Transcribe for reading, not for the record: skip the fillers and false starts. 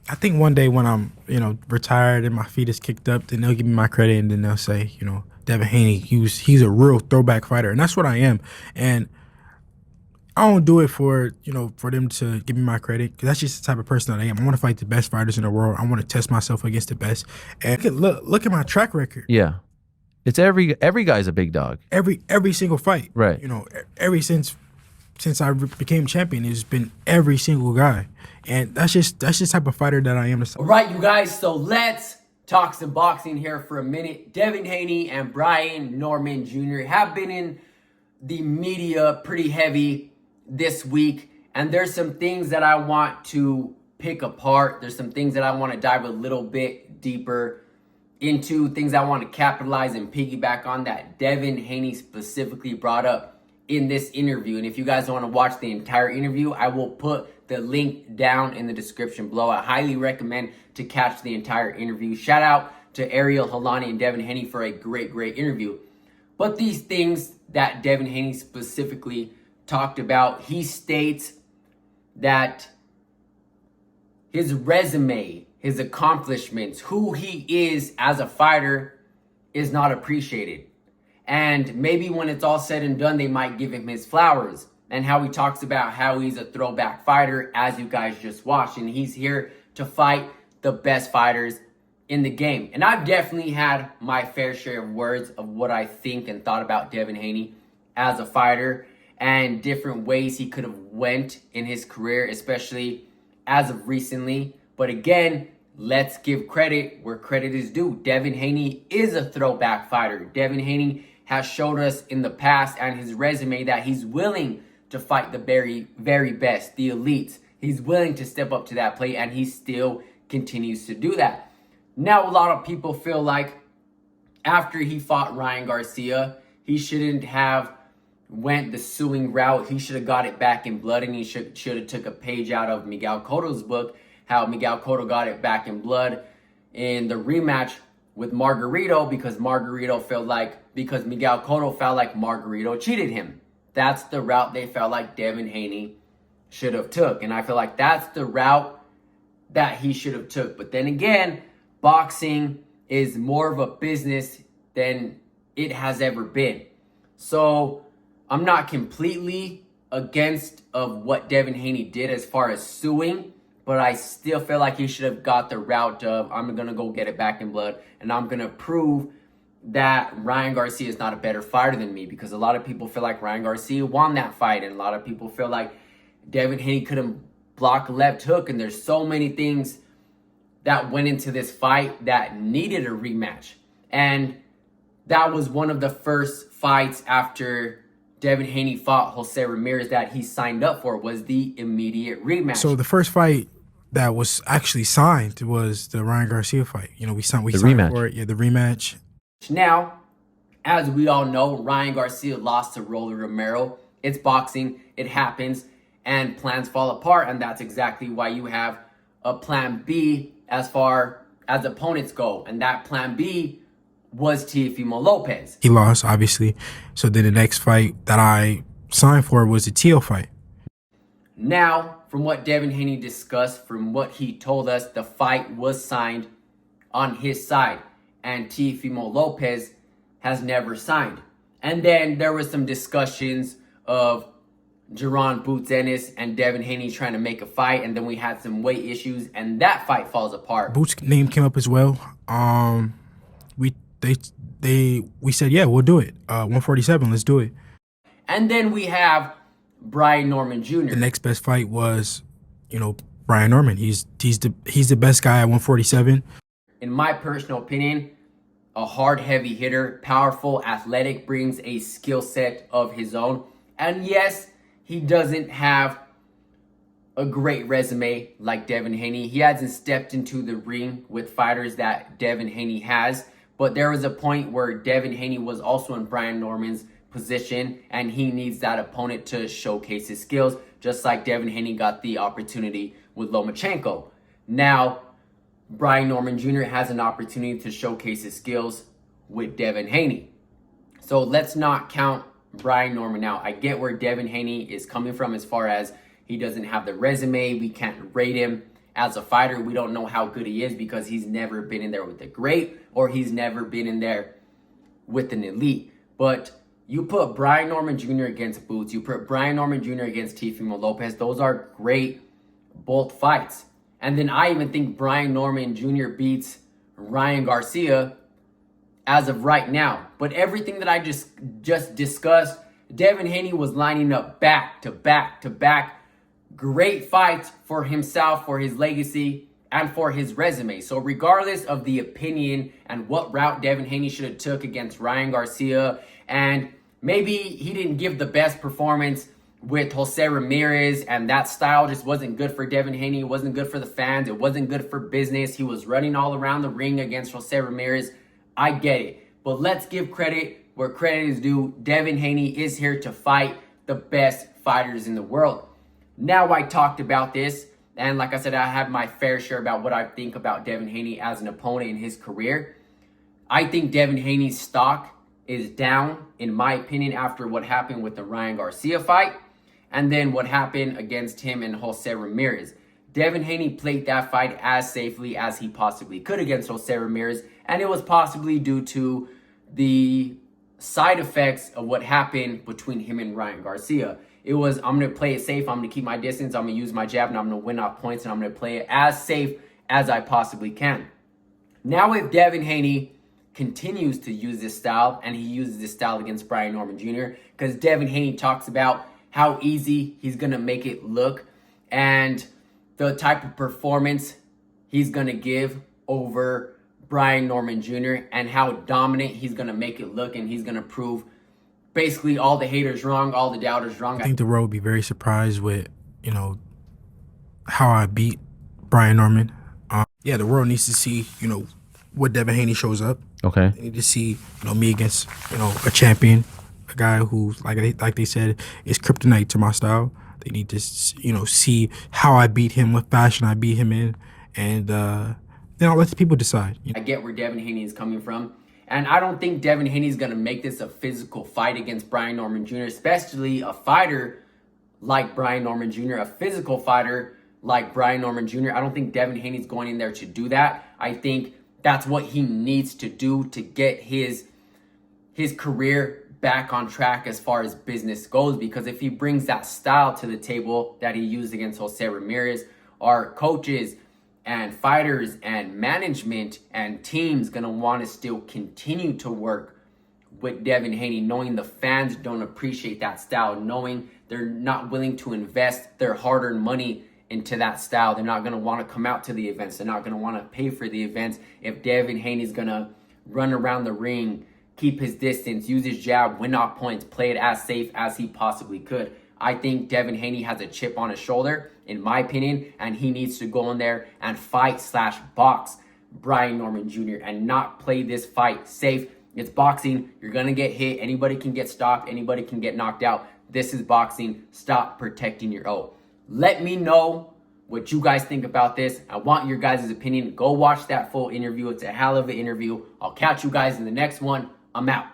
I think one day when I'm, retired and my feet is kicked up, then they'll give me my credit and then they'll say, Devin Haney, he's a real throwback fighter, and that's what I am. And I don't do it for them to give me my credit, because that's just the type of person that I am. I want to fight the best fighters in the world. I want to test myself against the best. And look at my track record. Yeah. It's every guy's a big dog. Every single fight. Right. Every since I became champion, it's been every single guy. And that's just the type of fighter that I am. All right, you guys, so let's talk some boxing here for a minute. Devin Haney and Brian Norman Jr. have been in the media pretty heavy this week, and there's some things that I want to pick apart. There's some things that I want to dive a little bit deeper into, things I want to capitalize and piggyback on that Devin Haney specifically brought up in this interview. And if you guys want to watch the entire interview, I will put the link down in the description below. I highly recommend to catch the entire interview. Shout out to Ariel Helwani and Devin Haney for a great interview. But these things that Devin Haney specifically talked about, he states that his resume, his accomplishments, who he is as a fighter is not appreciated. And maybe when it's all said and done, they might give him his flowers. And how he talks about how he's a throwback fighter, as you guys just watched. And he's here to fight the best fighters in the game. And I've definitely had my fair share of words of what I think and thought about Devin Haney as a fighter, and different ways he could have went in his career, especially as of recently. But again, let's give credit where credit is due. Devin Haney is a throwback fighter. Devin Haney has showed us in the past and his resume that he's willing to fight the very best, the elites. He's willing to step up to that plate, and he still continues to do that. Now, a lot of people feel like after he fought Ryan Garcia, he shouldn't have went the suing route. He should have got it back in blood, and he should have took a page out of Miguel Cotto's book, how Miguel Cotto got it back in blood in the rematch with Margarito, because Miguel Cotto felt like Margarito cheated him. That's the route they felt like Devin Haney should have took. And I feel like that's the route that he should have took. But then again, boxing is more of a business than it has ever been. So I'm not completely against of what Devin Haney did as far as suing, but I still feel like he should have got the route of, I'm going to go get it back in blood, and I'm going to prove that Ryan Garcia is not a better fighter than me, because a lot of people feel like Ryan Garcia won that fight, and a lot of people feel like Devin Haney couldn't block a left hook, and there's so many things that went into this fight that needed a rematch. And that was one of the first fights after Devin Haney fought Jose Ramirez that he signed up for, was the immediate rematch. So the first fight that was actually signed was the Ryan Garcia fight. We signed rematch for it. Yeah, the rematch. Now, as we all know, Ryan Garcia lost to Rolly Romero. It's boxing. It happens. And plans fall apart. And that's exactly why you have a plan B as far as opponents go. And that plan B was Teofimo Lopez. He lost, obviously. So then the next fight that I signed for was the Teo fight. Now, from what Devin Haney discussed, from what he told us, the fight was signed on his side, and Teofimo Lopez has never signed. And then there was some discussions of Jaron Boots Ennis and Devin Haney trying to make a fight, and then we had some weight issues, and that fight falls apart. Boots' name came up as well. We said, yeah, we'll do it. 147, let's do it. And then we have Brian Norman Jr. The next best fight was, Brian Norman. He's the best guy at 147. In my personal opinion, a hard, heavy hitter, powerful, athletic, brings a skill set of his own. And yes, he doesn't have a great resume like Devin Haney. He hasn't stepped into the ring with fighters that Devin Haney has. But there was a point where Devin Haney was also in Brian Norman's position, and he needs that opponent to showcase his skills, just like Devin Haney got the opportunity with Lomachenko. Now, Brian Norman Jr. has an opportunity to showcase his skills with Devin Haney. So let's not count Brian Norman out. I get where Devin Haney is coming from as far as he doesn't have the resume, we can't rate him as a fighter. We don't know how good he is because he's never been in there with the great, or he's never been in there with an elite. But you put Brian Norman Jr. against Boots, you put Brian Norman Jr. against Teofimo Lopez. Those are great both fights. And then I even think Brian Norman Jr. beats Ryan Garcia as of right now. But everything that I just discussed, Devin Haney was lining up back to back to back great fights for himself, for his legacy, and for his resume. So regardless of the opinion and what route Devin Haney should have took against Ryan Garcia, and maybe he didn't give the best performance with Jose Ramirez, and that style just wasn't good for Devin Haney. It wasn't good for the fans. It wasn't good for business. He was running all around the ring against Jose Ramirez. I get it. But let's give credit where credit is due. Devin Haney is here to fight the best fighters in the world. Now I talked about this, and like I said, I have my fair share about what I think about Devin Haney as an opponent in his career. I think Devin Haney's stock is down, in my opinion, after what happened with the Ryan Garcia fight, and then what happened against him and Jose Ramirez. Devin Haney played that fight as safely as he possibly could against Jose Ramirez, and it was possibly due to the side effects of what happened between him and Ryan Garcia. It was, I'm going to play it safe, I'm going to keep my distance, I'm going to use my jab, and I'm going to win off points, and I'm going to play it as safe as I possibly can. Now if Devin Haney continues to use this style, and he uses this style against Brian Norman Jr., because Devin Haney talks about how easy he's going to make it look, and the type of performance he's going to give over Brian Norman Jr., and how dominant he's going to make it look, and he's going to prove basically all the haters wrong, all the doubters wrong. I think the world would be very surprised with, how I beat Brian Norman. Yeah, the world needs to see, what Devin Haney shows up. Okay. They need to see, me against, a champion, a guy who, like they said, is kryptonite to my style. They need to, see how I beat him, what fashion I beat him in, and let the people decide. I get where Devin Haney is coming from. And I don't think Devin Haney is going to make this a physical fight against Brian Norman Jr., especially a fighter like Brian Norman Jr., a physical fighter like Brian Norman Jr. I don't think Devin Haney is going in there to do that. I think that's what he needs to do to get his career back on track as far as business goes, because if he brings that style to the table that he used against Jose Ramirez, our coaches and fighters and management and teams gonna want to still continue to work with Devin Haney, knowing the fans don't appreciate that style, knowing they're not willing to invest their hard-earned money into that style. They're not gonna want to come out to the events. They're not gonna want to pay for the events if Devin Haney's gonna run around the ring, keep his distance, use his jab, win off points, play it as safe as he possibly could. I think Devin Haney has a chip on his shoulder, in my opinion, and he needs to go in there and fight/box Brian Norman Jr. and not play this fight safe. It's boxing. You're going to get hit. Anybody can get stopped. Anybody can get knocked out. This is boxing. Stop protecting your O. Let me know what you guys think about this. I want your guys' opinion. Go watch that full interview. It's a hell of an interview. I'll catch you guys in the next one. I'm out.